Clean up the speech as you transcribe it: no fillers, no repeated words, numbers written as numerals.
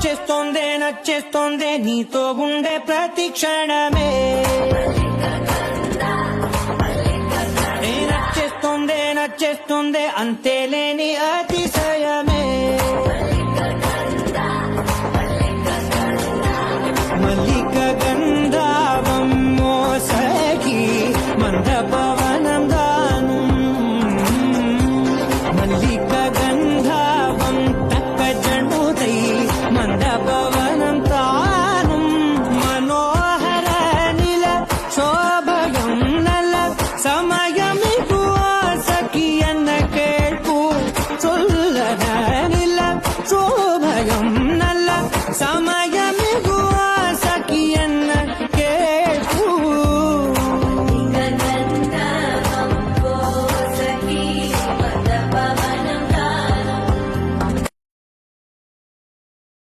నచ్చేస్తోందే నీతో ఉండే ప్రతి క్షణమే నచ్చేస్తోందే అంతేలేని అతిశయమే మల్లిక గంధావం మోసగి మందపవనం దాను మల్లిక గంధావం తక్క జండుదై మందపవనం తాను మనోహర నిల శోభగం నల సమయమికు సఖియన్న కేൾపు చొల్లన నిల శోభగం నల్ల సమయం